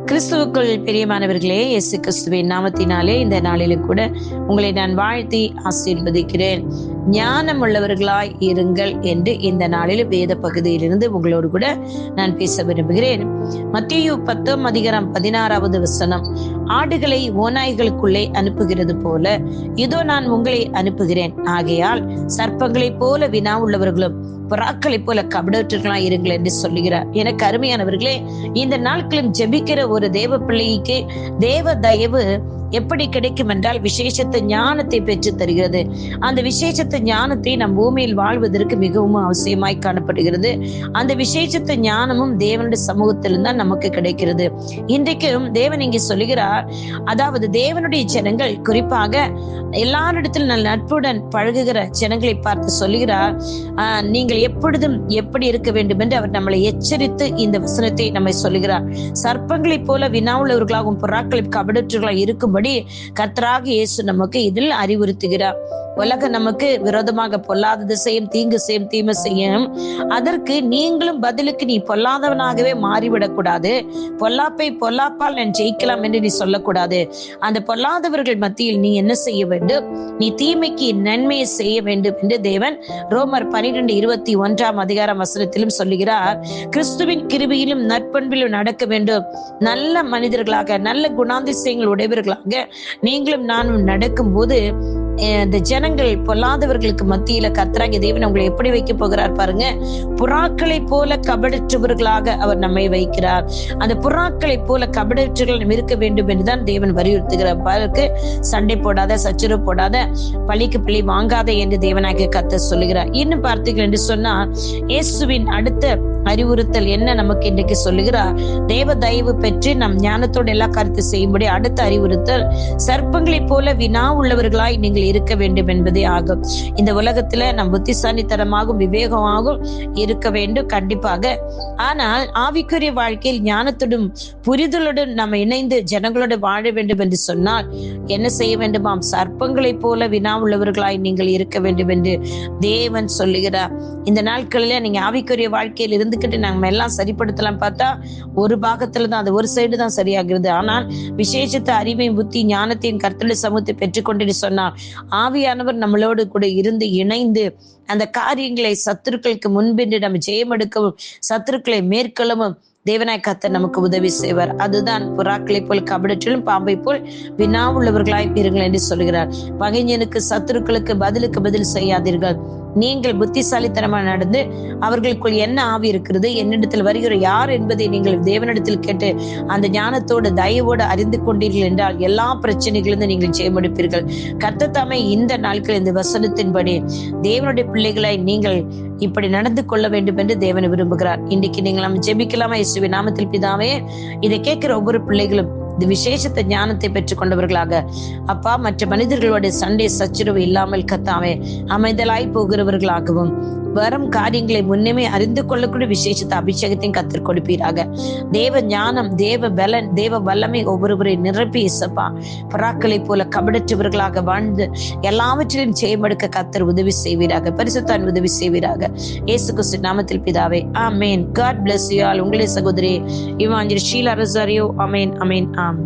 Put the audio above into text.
கிறிஸ்துவுக்குள் பிரியமானவர்களே, இயேசு கிறிஸ்துவின் நாமத்தினாலே இந்த நாளிலும் கூட உங்களை நான் வாழ்த்தி ஆசீர்வதிக்கிறேன். ஞானம் உள்ளவர்களாய் இருங்கள் என்று இந்த நாளில் வேத பகுதியிலிருந்து உங்களோடு கூட நான் பேச விரும்புகிறேன். மத்தேயு 10:16 ஆடுகளை ஓநாய்களுக்குள்ளே அனுப்புகிறது போல இதோ நான் உங்களை அனுப்புகிறேன். ஆகையால் சர்ப்பங்களைப் போல வினா உள்ளவர்களும் புறாக்களை போல கபடற்றர்களா இருங்கள் என்று சொல்லுகிறார். எனக்கு அருமையானவர்களே, இந்த நாட்களும் ஜெபிக்கிற ஒரு தேவ பிள்ளைக்கு தேவ தயவு எப்படி கிடைக்கும் என்றால் விசேஷத்த ஞானத்தை பெற்று தருகிறது. அந்த விசேஷத்த ஞானத்தை நம் பூமியில் வாழ்வதற்கு மிகவும் அவசியமாய் காணப்படுகிறது. அந்த விசேஷத்த ஞானமும் தேவனுடைய சமூகத்திலும் தான் நமக்கு கிடைக்கிறது. இன்றைக்கும் தேவன் இங்கே சொல்லுகிறார், அதாவது தேவனுடைய ஜனங்கள், குறிப்பாக எல்லாரிடத்திலும் நல்ல நட்புடன் பழகுகிற ஜனங்களை பார்த்து சொல்லுகிறார், நீங்கள் எப்பொழுதும் எப்படி இருக்க வேண்டும் என்று அவர் நம்மளை எச்சரித்து இந்த வசனத்தை நம்மை சொல்லுகிறார். சர்ப்பங்களை போல வினாவுள்ளவர்களாகவும் புறாக்களை கபடற்றர்களாக இருக்கும்படி கர்த்தராகிய இயேசு நமக்கு இதில் அறிவுறுத்துகிறார். உலகம் நமக்கு விரோதமாக பொல்லாதது செய்யும், தீங்கு செய்யும், தீமை செய்யும். அதற்கு நீங்களும் பதிலுக்கு நீ பொல்லாதவனாகவே மாறிவிடக் கூடாது. பொல்லாப்பை பொல்லாப்பால் நான் ஜெயிக்கலாம் என்று நீ சொல்லக்கூடாது. அந்த பொல்லாதவர்கள் மத்தியில் நீ என்ன செய்ய வேண்டும்? நீ தீமைக்கு நன்மையை செய்ய வேண்டும் என்று தேவன் ரோமர் 12:21 சொல்லுகிறார். கிறிஸ்துவின் கிருபையிலும் நற்பண்பிலும் நடக்க வேண்டும். நல்ல மனிதர்களாக, நல்ல குணாதிசயங்கள் உடையவர்களாக நீங்களும் நானும் நடக்கும் போது இந்த ஜனங்கள் பொல்லாதவர்களுக்கு மத்தியில கர்த்தராகிய தேவன் உங்களை எப்படி வைக்க போகிறார் பாருங்க. புறாக்களை போல கபடற்றவர்களாக அவர் நம்மை வைக்கிறார். அந்த புறாக்களை போல கபடற்றர்கள் இருக்க வேண்டும் என்றுதான் தேவன் வலியுறுத்துகிறார். பாருக்கு, சண்டை போடாத, சச்சரவு போடாத, பழிக்கு பழி வாங்காத என்று தேவனாகிய கர்த்தர் சொல்லுகிறார். இன்னும் பார்த்தீர்கள் என்று சொன்னால் இயேசுவின் அடுத்த அறிவுறுத்தல் என்ன நமக்கு இன்றைக்கு சொல்லுகிறார்? தேவ தயவு பெற்று நம் ஞானத்தோடு எல்லா கருத்து செய்யும்படி அடுத்த அறிவுறுத்தல், சர்ப்பங்களை போல வினா உள்ளவர்களாய் நீங்கள் இருக்க வேண்டும் என்பதே ஆகும். இந்த உலகத்துல நம் புத்திசாலித்தனமாகவும் விவேகமாகவும் இருக்க வேண்டும் கண்டிப்பாக. ஆனால் ஆவிக்குரிய வாழ்க்கையில் ஞானத்துடன் புரிதலுடன் நம்ம இணைந்து ஜனங்களோடு வாழ வேண்டும் என்று சொன்னால் என்ன செய்ய வேண்டுமாம்? சர்ப்பங்களை போல வினா உள்ளவர்களாய் நீங்கள் இருக்க வேண்டும் என்று தேவன் சொல்லுகிறார். இந்த நாட்களில நீங்க ஆவிக்குரிய வாழ்க்கையில் இருந்துகிட்டு நம்ம எல்லாம் சரிப்படுத்தலாம் பார்த்தா ஒரு பாகத்துல தான், அது ஒரு சைடு தான் சரியாகிறது. ஆனால் விசேஷத்த அறிவையும் புத்தி ஞானத்தையும் கர்த்தருடைய சமூகத்தை பெற்றுக்கொண்டு சொன்னார், ஆவியானவர் நம்மளோடு கூட இருந்து இணைந்து அந்த காரியங்களை சத்துருக்களுக்கு முன்பின்று நம்ம ஜெயம் எடுக்கவும் சத்துருக்களை மேற்கொள்ளவும் தேவனாய் கர்த்தர் நமக்கு உதவி செய்வார். அதுதான் புறாக்களை போல் கபடற்றிலும் பாம்பை போல் வினா உள்ளவர்களாய் இருங்கள் என்று சொல்கிறார். பகைஞனுக்கு சத்துருக்களுக்கு பதிலுக்கு பதில் செய்யாதீர்கள். நீங்கள் புத்திசாலித்தனமாக நடந்து அவர்களுக்குள் என்ன ஆவி இருக்கிறது, என்னிடத்தில் வருகிற யார் என்பதை நீங்கள் தேவனிடத்தில் கேட்டு அந்த ஞானத்தோடு தயவோடு அறிந்து கொண்டீர்கள் என்றால் எல்லா பிரச்சனைகளிலிருந்து நீங்கள் ஜெயமெடுப்பீர்கள். கர்த்தர் தாமே இந்த நாட்கள் இந்த வசனத்தின்படி தேவனுடைய பிள்ளைகளை நீங்கள் இப்படி நடந்து கொள்ள வேண்டும் என்று தேவன் விரும்புகிறார். இன்றைக்கு நீங்கள் நம்ம ஜெபிக்கலாமா? இயேசுவின் நாமத்தில் பிதாவே, இதை கேட்கிற ஒவ்வொரு பிள்ளைகளும் இந்த விசேஷத்த ஞானத்தை பெற்றுக் கொண்டவர்களாக அப்பா, மற்ற மனிதர்களோட சண்டை சச்சரவு இல்லாமல் கர்த்தாவே அமைதலாய் போகிறவர்களாகவும் வரும் காரியங்களை முன்னமே அறிந்து கொள்ளக்கூடிய விசேஷத்த அபிஷேகத்தையும் கர்த்தர் கொடுப்பீராக. தேவ ஞானம், தேவ பலன், தேவ வல்லமை ஒவ்வொருவரை நிரப்பி இசப்பா, புறாக்களை போல கபடற்றவர்களாக வாழ்ந்து எல்லாவற்றிலும் ஜெயமெடுக்க கர்த்தர் உதவி செய்வீராக. பரிசுத்தான் உதவி செய்வீராக. இயேசு கிறிஸ்து நாமத்தில் பிதாவே, ஆமேன். God bless you all. உங்களே சகோதரி இவாஞ்சலிஸ்ட் ஷீலா ரொசாரியோ. ஆமேன், ஆமேன், ஆமேன்.